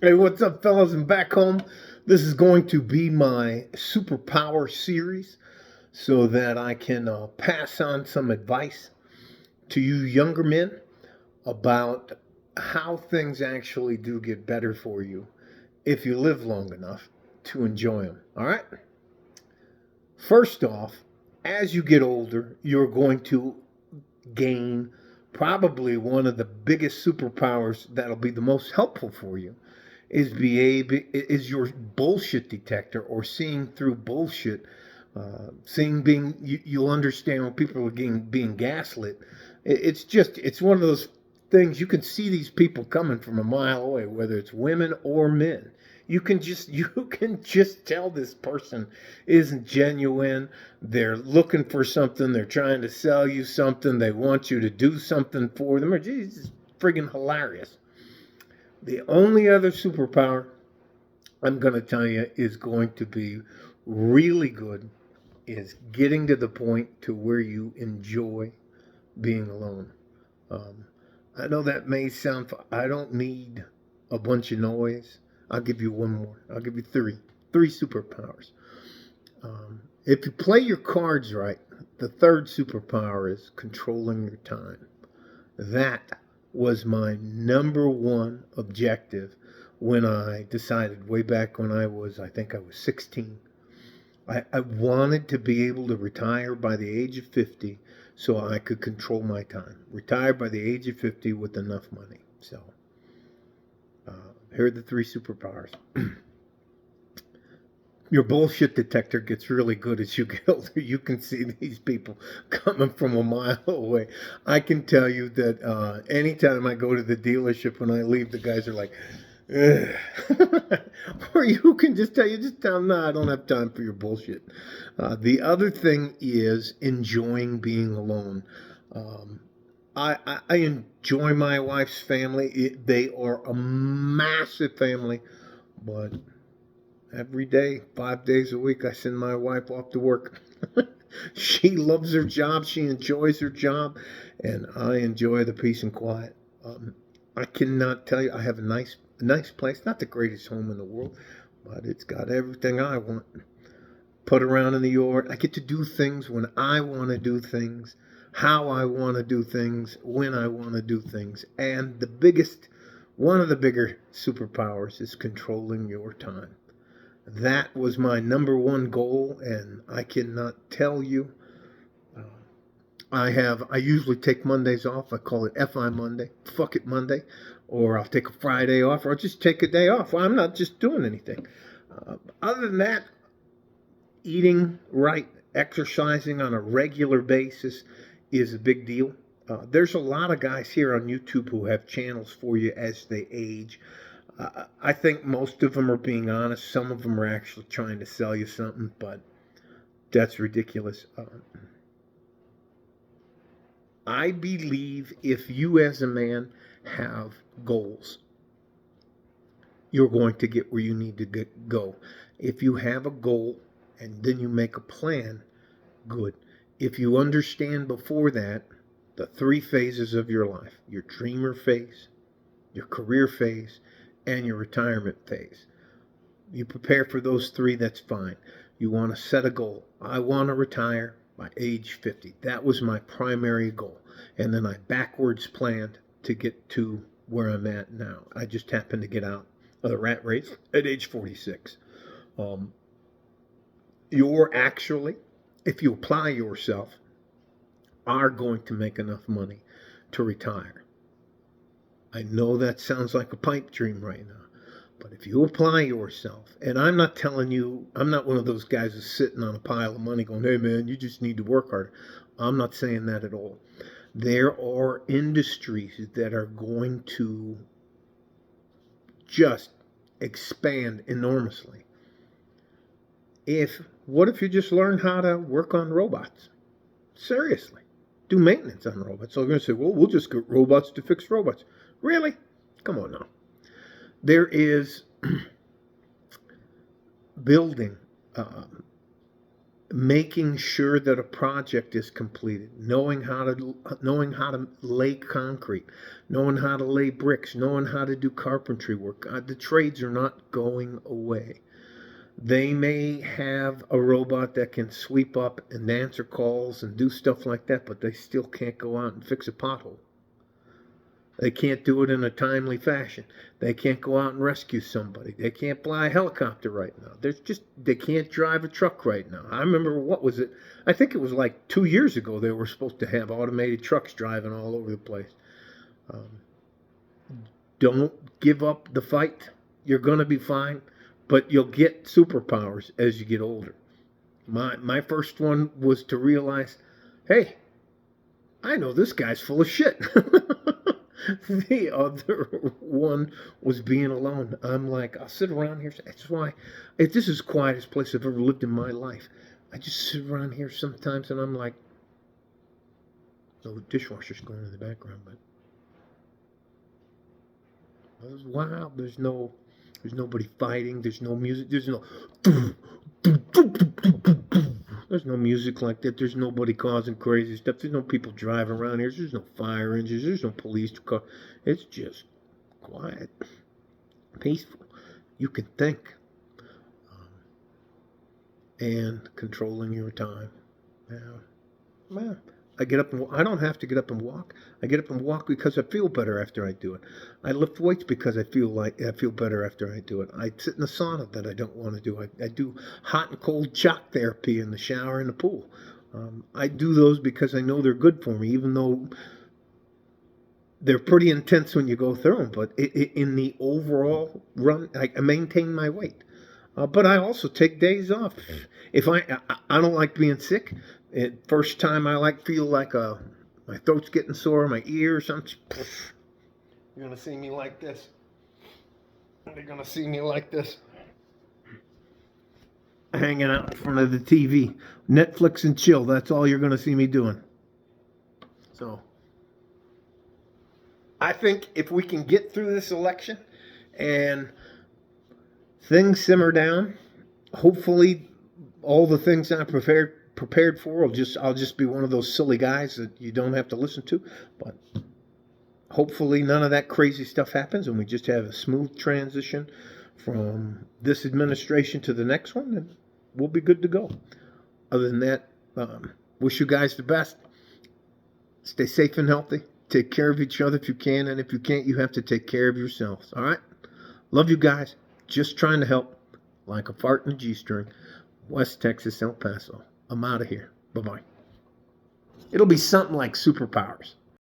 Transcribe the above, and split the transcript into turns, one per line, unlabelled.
Hey, what's up, fellas? And back home, this is going to be my superpower series so that I can pass on some advice to you younger men about how things actually do get better for you if you live long enough to enjoy them. All right? First off, as you get older, you're going to gain probably one of the biggest superpowers that'll be the most helpful for you is your bullshit detector, or seeing through bullshit. Seeing being you'll understand when people are being gaslit. It's one of those things. You can see these people coming from a mile away, whether it's women or men. You can just tell this person isn't genuine. They're looking for something. They're trying to sell you something. They want you to do something for them. Or it's friggin' hilarious. The only other superpower I'm going to tell you is going to be really good is getting to the point to where you enjoy being alone. Um, I know that may sound, I don't need a bunch of noise. I'll give you one more. I'll give you three superpowers. If you play your cards right, the third superpower is controlling your time. That was my number one objective when I decided way back when I think I was 16. I wanted to be able to retire by the age of 50 so I could control my time. Retire by the age of 50 with enough money. So, here are the three superpowers. Your bullshit detector gets really good as you get older. You can see these people coming from a mile away. I can tell you that anytime I go to the dealership, when I leave, the guys are like, ugh. Or you can just tell them, no, I don't have time for your bullshit. The other thing is enjoying being alone. Um, I enjoy my wife's family. They are a massive family, but every day, 5 days a week, I send my wife off to work. She loves her job. She enjoys her job, and I enjoy the peace and quiet. I cannot tell you. I have a nice place. Not the greatest home in the world, but it's got everything I want. Put around in the yard. I get to do things when I want to do things, how I want to do things, when I want to do things. And one of the bigger superpowers is controlling your time. That was my number one goal, and I cannot tell you. Uh, I usually take Mondays off. I call it FI Monday, fuck it Monday, or I'll take a Friday off, or I'll just take a day off. Well, I'm not just doing anything. Other than that, eating right, exercising on a regular basis is a big deal. There's a lot of guys here on YouTube who have channels for you as they age. I think most of them are being honest. Some of them are actually trying to sell you something, but that's ridiculous. I believe if you as a man have goals, you're going to get where you need to go. If you have a goal and then you make a plan, good. If you understand before that the three phases of your life, your dreamer phase, your career phase, and your retirement phase, you prepare for those three, that's fine. You want to set a goal. I want to retire by age 50. That was my primary goal. And then I backwards planned to get to where I'm at now. I just happened to get out of the rat race at age 46. Um, you're actually, if you apply yourself, are going to make enough money to retire. I know that sounds like a pipe dream right now. But if you apply yourself, and I'm not telling you, I'm not one of those guys who's sitting on a pile of money going, hey man, you just need to work harder. I'm not saying that at all. There are industries that are going to just expand enormously. What if you just learn how to work on robots? Seriously. Do maintenance on robots. So they're going to say, well, we'll just get robots to fix robots. Really? Come on now. There is building making sure that a project is completed, knowing how to lay concrete, knowing how to lay bricks, knowing how to do carpentry work. The trades are not going away. They may have a robot that can sweep up and answer calls and do stuff like that, but they still can't go out and fix a pothole. They can't do it in a timely fashion. They can't go out and rescue somebody. They can't fly a helicopter right now. They can't drive a truck right now. I remember, what was it? I think it was like 2 years ago they were supposed to have automated trucks driving all over the place. Don't give up the fight. You're going to be fine, but you'll get superpowers as you get older. My first one was to realize, hey, I know this guy's full of shit. The other one was being alone. I'm like, I'll sit around here. That's why, if this is the quietest place I've ever lived in my life. I just sit around here sometimes and I'm like, the dishwasher's going in the background, but wow, there's nobody fighting. There's no music. There's no music like that. There's nobody causing crazy stuff. There's no people driving around here. There's no fire engines. There's no police car. It's just quiet, peaceful. You can think, and controlling your time. Yeah. I get up and I don't have to get up and walk. I get up and walk because I feel better after I do it. I lift weights because I feel better after I do it. I sit in the sauna that I don't want to do. I do hot and cold shock therapy in the shower and the pool. I do those because I know they're good for me, even though they're pretty intense when you go through them. But in the overall run, I maintain my weight. But I also take days off. If I don't like being sick. First time I feel like my throat's getting sore, my ear or something. You're gonna see me like this. They're gonna see me like this, hanging out in front of the TV, Netflix and chill. That's all you're gonna see me doing. So I think if we can get through this election and things simmer down, hopefully all the things I prepared for, I'll just be one of those silly guys that you don't have to listen to. But hopefully none of that crazy stuff happens and we just have a smooth transition from this administration to the next one, and we'll be good to go. Other than that, wish you guys the best. Stay safe and healthy. Take care of each other if you can, and if you can't, you have to take care of yourselves. All right? Love you guys. Just trying to help, like a fart in a G-string. West Texas, El Paso. I'm out of here. Bye-bye. It'll be something like superpowers.